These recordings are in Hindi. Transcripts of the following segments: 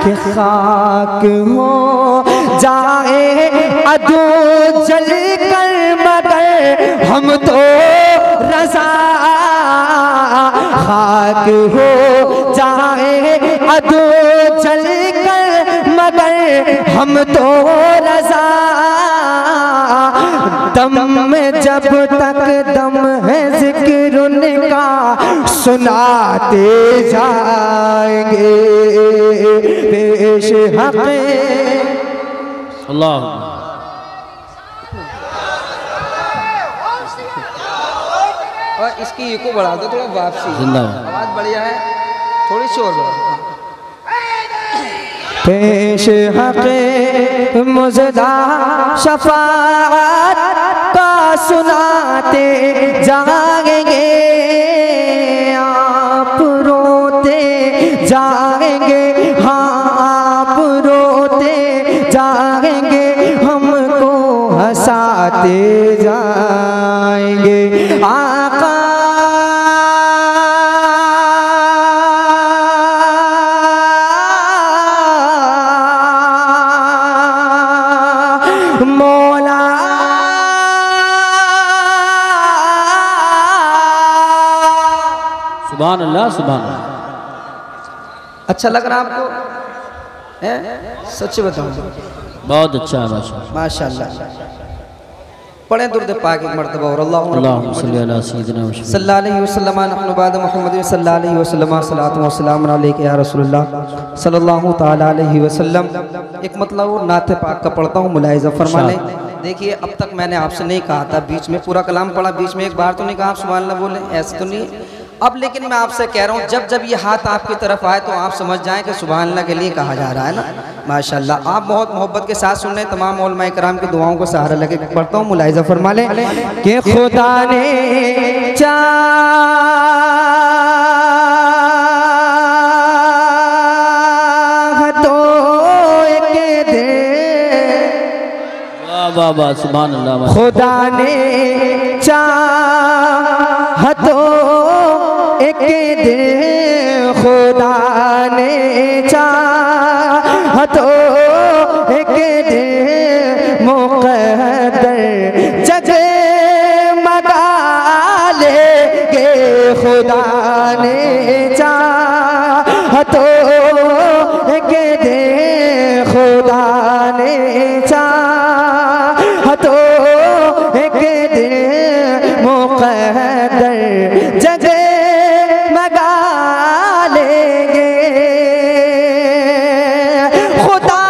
कि खाक हो जाए अदू जल कर मगर हम तो रज़ा, खाक हो जाए अदू जल कर मगर हम तो रज़ा, दम में जब तक दम है जिक्र उनका सुनाते जाएंगे पेश हक़े अल्लाह। और इसकी इको बढ़ा दो थोड़ा, वापसी आवाज बढ़िया है, थोड़ी शोर बढ़ा। पेश हक़े मुज़दा शफ़ाअत का सुनाते जाएंगे, आप रोते जाएंगे, हाँ आप रोते जाएंगे, हमको हंसाते जाएंगे। आका मौला सुभान अल्लाह सुभान अल्लाह। अच्छा लग रहा आपको? है सच बताऊं, बहुत अच्छा है माशाअल्लाह। माशाअल्लाह। पढ़े दुरूद पाक एक मर्तबा और अल्लाहुम्मा सल्ली अला सय्यिदिना मुहम्मद सल्लल्लाहु अलैहि वसल्लम नहनु बाद मुहम्मद सल्लल्लाहु अलैहि वसल्लम सलातु व सलाम अलैका या रसूलल्लाह सल्लल्लाहु ताला अलैहि वसल्लम। एक मतलब वो नात पाक का पढ़ता हूँ, मुलाहिज़ा फरमा लें। देखिए अब तक मैंने आपसे नहीं कहा था, बीच में पूरा कलाम पढ़ा, बीच में एक बार तो नहीं कहा आप सुभान अल्लाह बोले, ऐसा तो नहीं। अब लेकिन मैं आपसे कह रहा हूँ जब जब ये हाथ आपकी तरफ आए तो आप समझ जाएं कि सुभान अल्लाह के लिए कहा जा रहा है ना। माशाअल्लाह आप बहुत मोहब्बत के साथ सुन रहे हैं। तमाम उलमा इकराम की दुआओं को सहारा लगे पढ़ता हूँ, मुलाहिज़ा फरमा लें कि खुदा ने चाहा तो एक दे, वाह वाह सुभान अल्लाह। खुदा ने चाहा तो एक दे, खुदा ने चाहा तो एक दे, मुक़द्दर जगमगा लेंगे, खुदा ने चाहा तो एक दे, खुदा ने चाहा तो एक दे, मुक़द्दर जगमगा लेंगे, खुदा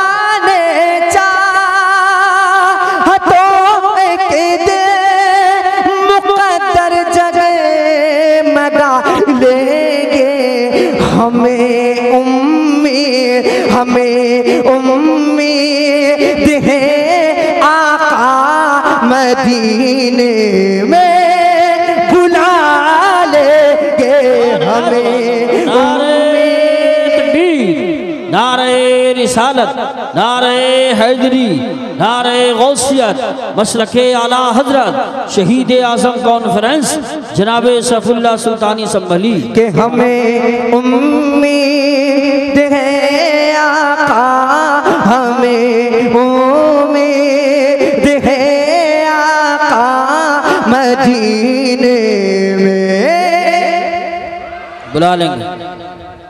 ने चाहा तो एक दे, मुक़द्दर जगमगा लेंगे। हमें उम्मीद है आका मदीने में बुला लेंगे, हमें नारे रिसालत, नारे हैदरी, नारे गौसियत, मसलके आला हजरत शहीद आज़म कॉन्फ्रेंस जनाब सैफुल्लाह सुल्तानी संभली के हमें उम्मीद है आका, हमें उम्मीद है आका मदीने में बुला लेंगे।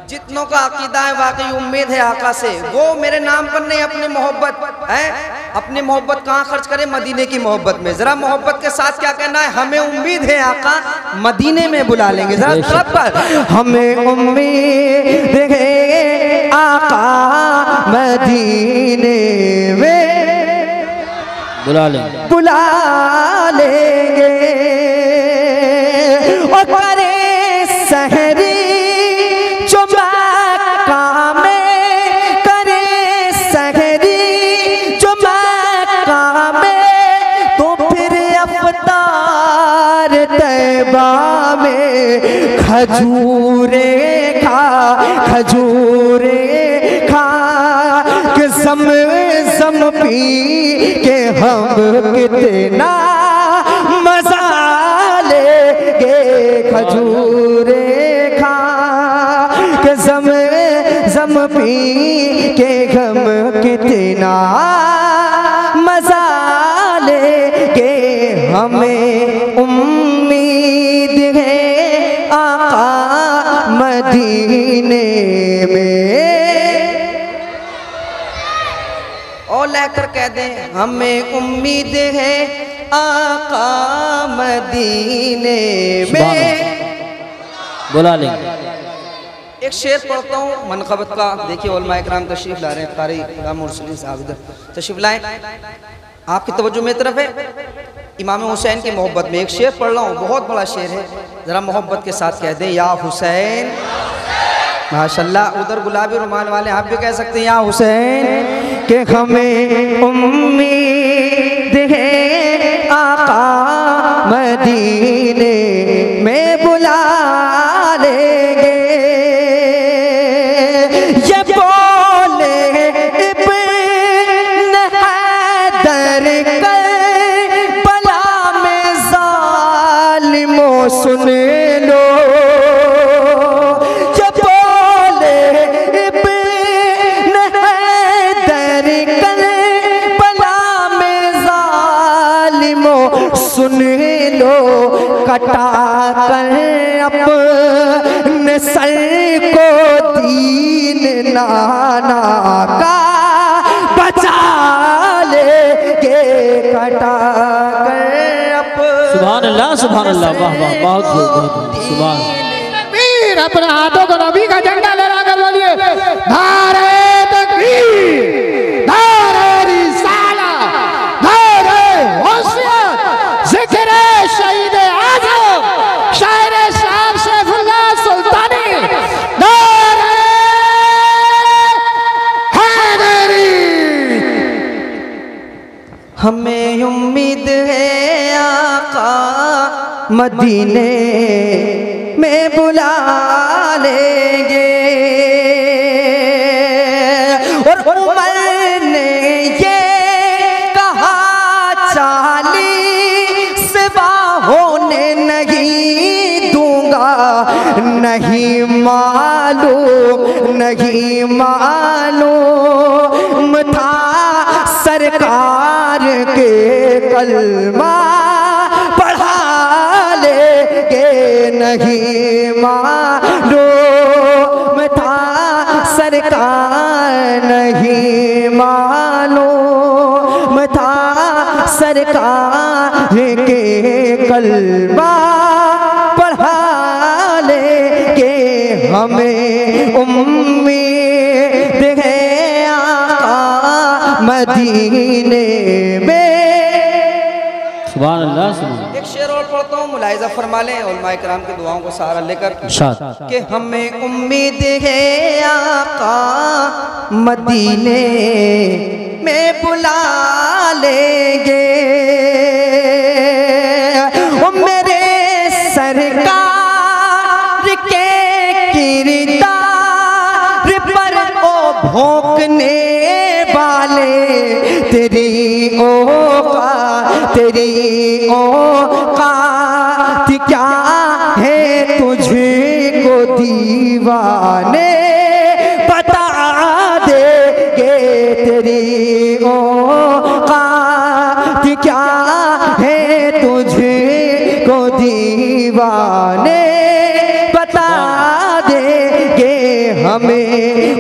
जितनों का अकीदा है वाकई उम्मीद है आका से, वो मेरे नाम पर नहीं अपनी मोहब्बत है, अपनी मोहब्बत कहाँ खर्च करें? मदीने की मोहब्बत में। जरा मोहब्बत के साथ क्या कहना है? हमें उम्मीद है आका मदीने में बुला लेंगे। जरा तलब पर हमें उम्मीद है आका मदीने में बुला लेंगे, बुला लेंगे। और करे सहरी जो मक्का में, करे सहरी जो मक्का में, तो फिर अफ्तार तैबा में खजूरे खा, खजूरे खा के ज़म पी के हम कितना मजा लेंगे, खजूरे खा के ज़म पी के गम कितना मजा लेंगे, हमें उम्मीद है आका मदीने में। और लेकर कह दें हमें उम्मीद है आका मदीने में। बुला लेंगे। एक शेर पढ़ता हूँ मनक़बत का। देखिए उलमा इकराम तशरीफ ला रहे हैं, कारी मुरसलीन साहब इधर तशरीफ लाएं। आपकी तवज्जो मेरी तरफ है। इमाम हुसैन की मोहब्बत में एक शेर पढ़ रहा हूँ, बहुत बड़ा शेर है, ज़रा मोहब्बत के साथ कह दें या हुसैन। माशाल्लाह, उधर गुलाबी रुमाल वाले आप भी कह सकते हैं या हुसैन। कि हमें उम्मीद है आका मदीने में बुला लेंगे। ये बोले इब्न हैदर करबला में ज़ालिमों सुन लो। ये बोले इब्न हैदर करबला में ज़ालिमों सुन लो। कटा कर अपने सर को दीन नाना का बचा लेंगे। कटा कर सुभान अल्लाह, सुभान अल्लाह, वाह वाह, बहुत खूब, बहुत खूब, सुभान। तकबीर, अपने हाथों को नबी का झंडा लहरा कर बोलिए नारे तकबीर, नारे रिसाला, नारे गौसियत, जिक्र शहीद आज़म शायर शाह सैफुल्लाह सुल्तानी, नारे हैदरी। हमें उम्मीद है आका मदीने में बुला लेंगे। और उमर ने ये कहा 40 होने नहीं दूंगा। नहीं मालूम, नहीं मालूम था सरकार के कलमा पढ़ा लेंगे। नहीं मालूम था सरकार, नहीं मालूम था सरकार के कलमा पढ़ा लेंगे। हमें उम्मीद है आका मदीने में। सुभान अल्लाह, सुभान। एक शेर और पढ़ता हूँ, मुलाहिज़ा फरमा लें उलमा इकराम की दुआओं को सहारा लेकर कि हमें उम्मीद है आका मदीने में बुला लेंगे। ओ मेरे सरकार के किरदार पर ओ भोंकने वाले तेरी औकात क्या है तुझको दीवाने बता देंगे। तेरी औकात क्या है तुझको दीवाने बता देंगे। हमें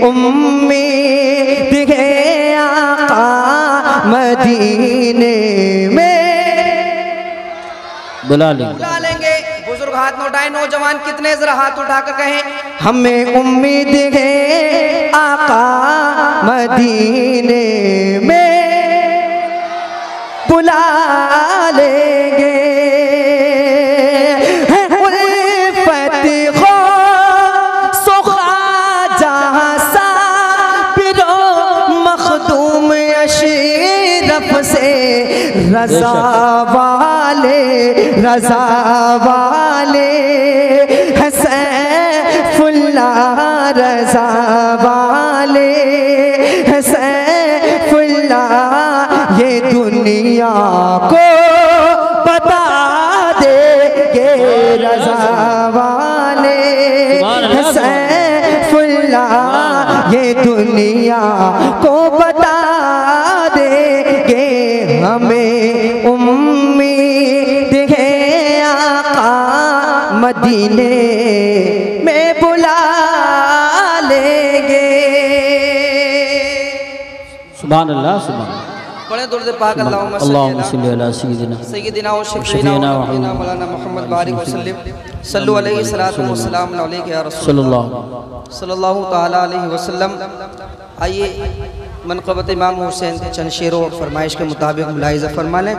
उम्मीद है आका मदीने में। बुला लेंगे। बुजुर्ग हाथ न उठाए, नौजवान कितने जरा हाथ उठाकर कहें हमें उम्मीद है आका मदीने में बुला लेंगे। उल्फत हो सुखा जहाँ सा पिरो मखदूम अशरफ से रजा वाले सैफुल्लाह रजा वाले सैफुल्लाह ये दुनिया को बता देंगे। रजा वाले सैफुल्लाह ये दुनिया को बता देंगे हमें उम्मीद है आका मदीने में बुला लेंगे। सुभान अल्लाह सुभान बड़े दुर्द पाक अल्लाहुम्मा सल्ली अला सय्यिदिना व शफीना व हबीबना मौलाना मोहम्मद बारिक वसल्लम सल्लल्लाहु अलैहि सलातु व सलाम अलैहि या रसूल सल्लल्लाहु ताला अलैहि वसल्लम। आइए मनक़बत इमाम हुसैन के चंद शेरों और फरमाइश के मुताबिक मुलाहिज़ा फरमा लें।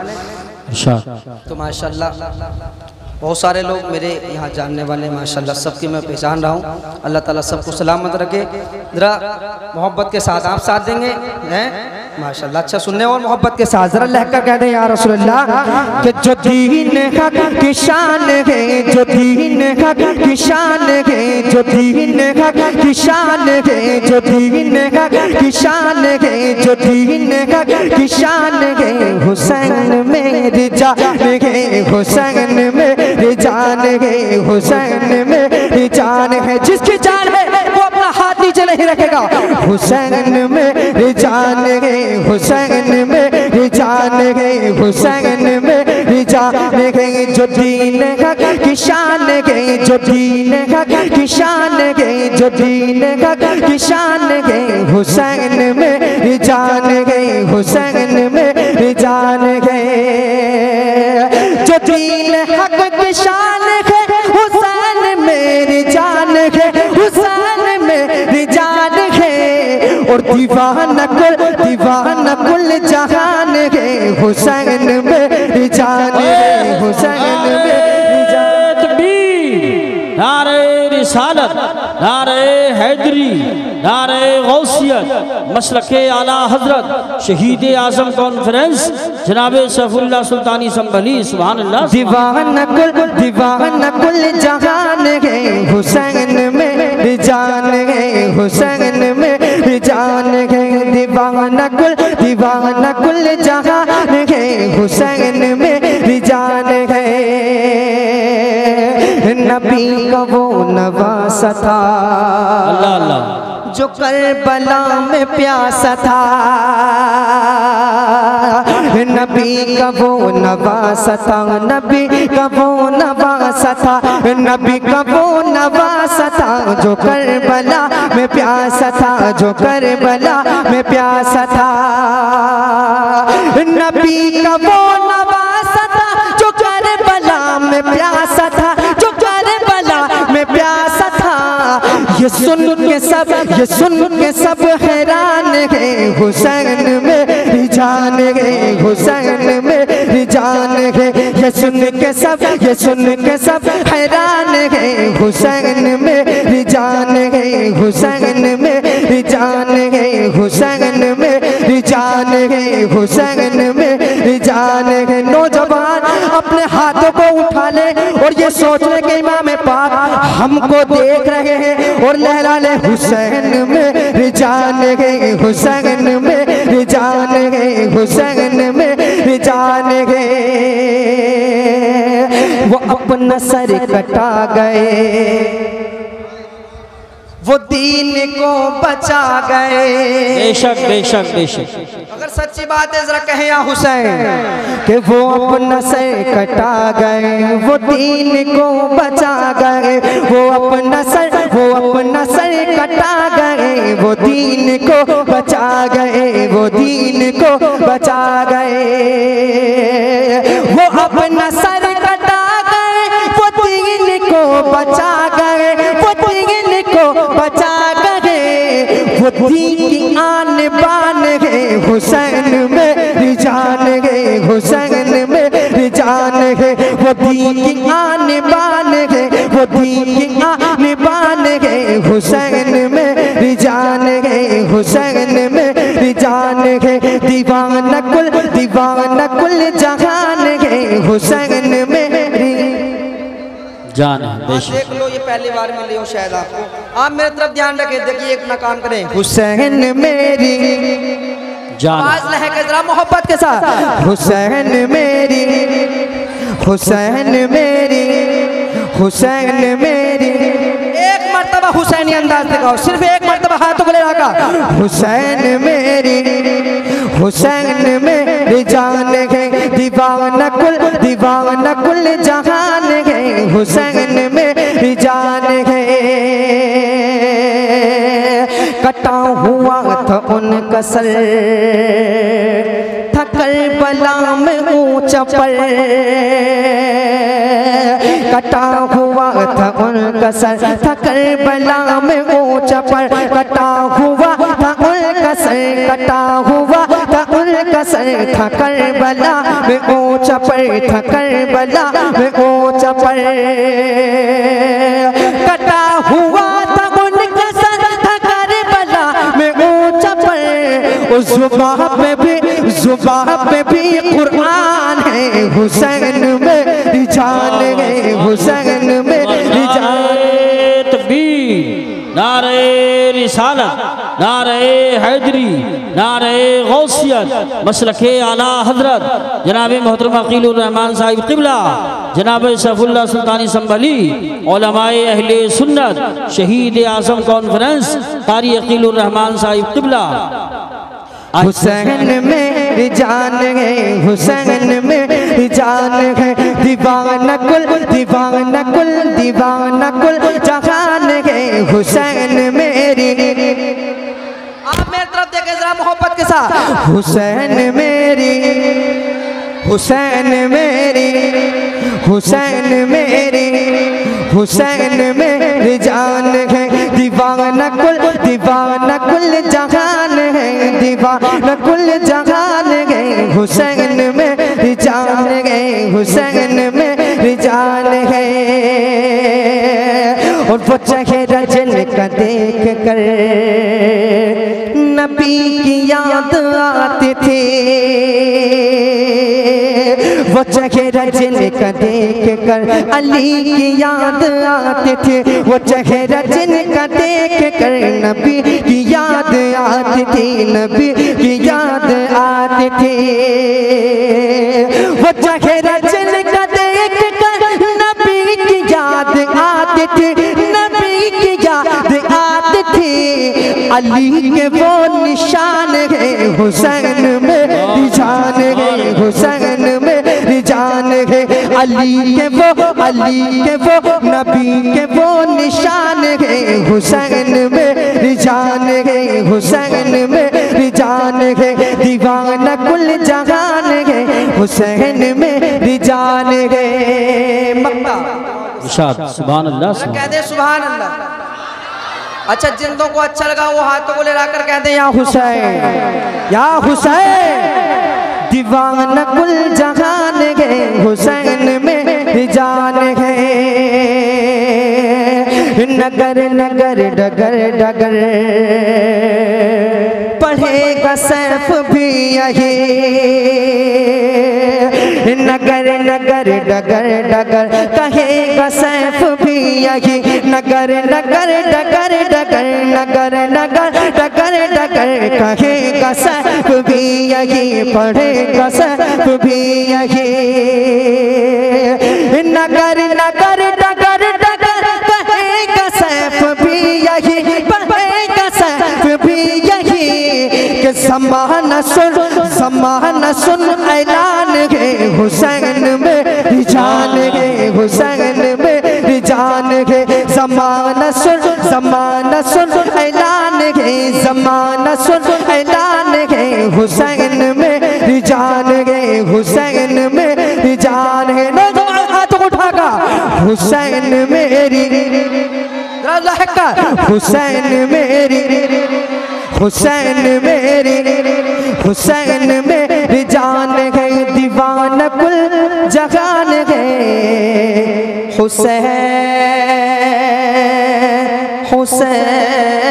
तो माशाअल्लाह बहुत सारे लोग मेरे यहाँ जानने वाले माशाअल्लाह, सबकी मैं पहचान रहा हूँ। अल्लाह ताला सबको सलामत रखे। ज़रा मोहब्बत के साथ आप साथ देंगे हैं माशाअल्लाह। अच्छा सुनने और मोहब्बत के साथ ज़रा लहकर कह दें या रसूलल्लाह कि जो दीन हक की शान है, जो दीन हक की शान है, जो दीन हक की शान है, जो दीन हक की शान है, जो दीन हक की शान है, हुसैन मेरी जान है, हुसैन मेरी जान है, हुसैन मेरी जान है। जिसकी जान है वो अपना हाथ नीचे नहीं रखेगा। हुसैन मेरी जान है, हुसैन मेरी जान है, हुसैन मेरी जान है। जो दीन हक की शान है, जो दीन हक की शान है, जो दीन हक की शान है, हुसैन मेरी जान है, हुसैन मेरी जान है। जो दीन हक की शान है, हुसैन मेरी जान है, हुसैन मेरी जान है। और दीवाना कुल जहान है, हुसैन मेरी जान है, हुसैन मेरी जान। तकबीर, नारे रिसालत, नारे हैदरी, नारे गौसियत, मसलके आला हजरत शहीद आजम कॉन्फ्रेंस जनाब सैफुल्लाह सुल्तानी संभली। सुभान अल्लाह। दीवाना कुल जहान है, हुसैन मेरी जान है, हुसैन मेरी जान है। दीवाना कुल जहान है, हुसैन मेरी जान है। नबी का वो नवासा था अल्लाह अल्लाह जो करबला में प्यासा था। नबी का वो नवासा था, नबी का वो नवासा था, नबी का वो नवासा था जो करबला में प्यासा था, जो करबला में प्यासा था। नबी का वो नवासा था जो करबला में प्यासा था, जो करबला में प्यासा था। ये सुन के सब हैरान है, हुसैन मेरी जान है, हुसैन मेरी जान है। ये सुन के सब हैरान है, हुसैन मेरी जान है, हुसैन मेरी जान है, हुसैन मेरी जान है, हुसैन मेरी जान है। नौजवान अपने हाथों को उठा ले और ये सोच ले कि इमाम पाक हमको देख रहे हैं और लहरा ले, हुसैन मेरी जान है, हुसैन मेरी जान है, हुसैन मेरी जान है। वो अपना सर कटा गए, वो दीन को बचा गए। बेशक बेशक बेशक। अगर सच्ची बात है जरा कहें या हुसैन कि वो अपना सर कटा गए, वो दीन को बचा गए, वो अपना सर कटा गए, वो दीन को बचा गए, वो दीन को बचा गए। वो अपना सर कटा गए, वो दीन को बचा गए, वो दीन को बचा गए। वो दीन की आन बान है, हुसैन मेरी जान है, हुसैन मेरी जान है। वो दीन की आन बान है, वो दीन की आन बान है, हुसैन मेरी जान है, हुसैन मेरी जान है। दीवाना कुल जहान है, हुसैन मेरी जान है। बेशक देख लो ये पहली बार मिली हो शायद आपको। आप मेरी तरफ ध्यान रखें, देखिए एक ना काम करें। हुसैन मेरी जान है। आवाज लहके जरा मोहब्बत के साथ। हुसैन मेरी, हुसैन मेरी, हुसैन मेरी। एक मर्तबा मरतबा हुसैनी अंदाज दिखाओ, सिर्फ एक मरतबा हाथों को ले रखा। हुसैन मेरी जान है, दीवाना कुल जहान है, हुसैन मेरी जान है। कटा हुआ था उनका सर, था करबला में ऊंचा पर, कटा हुआ था उनका सर, था करबला में ऊंचा पर, कटा हुआ था उनका सर, कटा हुआ था उनका सर, था करबला में ऊंचा पर, था करबला में ऊंचा पर, कटा हुआ था उनका सर, था करबला में ऊंचा पर। उस जुबान पे भी कुरान है, हुसैन मेरी जान है, हुसैन मेरी जान। तकबीर, नारे रिसालत, नारे हैदरी, नारे गौसियत, मसलके आला हजरत जनाब मोहतरम अकीलुर रहमान साहिब क़िबला, जनाब सैफुल्लाह सुल्तानी संभली, उलमाए अहले सुन्नत, शहीद आज़म कॉन्फ्रेंस कारी अकीलुर रहमान साहिब क़िबला। हुसैन मेरी जान है, हुसैन मेरी जान है, दीवाना कुल जहान है, हुसैन मेरी। आप मेरी तरफ देखें जरा मोहब्बत के साथ। हुसैन मेरी जान है, दीवाना कुल जहान है, दीवाना कुल जहान है, हुसैन मेरी जान है, हुसैन मेरी जान है। और वो चेहरा जिनका देख कर नबी की याद आती थी, वो चेहरा जिनका देख कर अली की याद आती थी, वो चेहरा जिनका देख कर नबी की याद आती थी, नबी की याद आती थी। वो चेहरा जिनका देख कर नबी की याद आती थी, नबी की याद आती थी। अली के वो निशान है, हुसैन मेरी जान है, हुसैन मेरी जान है। अली के वो नबी के वो निशान है, हुसैन मेरी जान है, हुसैन मेरी जान है, दीवाना कुल जहान है, हुसैन मेरी जान है। मक्का सुभान अल्लाह, कह दे सुभान अल्लाह। अच्छा, जिंदों को अच्छा लगा वो हाथों को ले लाकर कहते हैं या हुसैन, या हुसैन, दीवाना कुल जहान है, हुसैन मेरी जान है। नगर नगर डगर डगर पढ़ेगा सैफ भी यही, नगर नगर डगर डगर कहेगा सैफ भी यही, नगर नगर डगर डगर नगर नगर डगर डगर कहेगा सैफ भी यही, पढ़ेगा सैफ भी यही। नगर नगर डगर डगर कहेगा सैफ भी यही, पढ़ेगा सैफ भी यही। कि ज़माना सुन ऐलान है, हुसैन मेरी जान है, हुसैन मेरी जान है। ज़माना सुन ऐलान है, ज़माना सुन ऐलान है, हुसैन मेरी जान है, हुसैन मेरी जान है। हाथों को उठागा, हुसैन मेरी, हुसैन मेरी, हुसैन मेरी, हुसैन मेरी जान है, दीवाना कुल जहान है। हुसैन हुसैन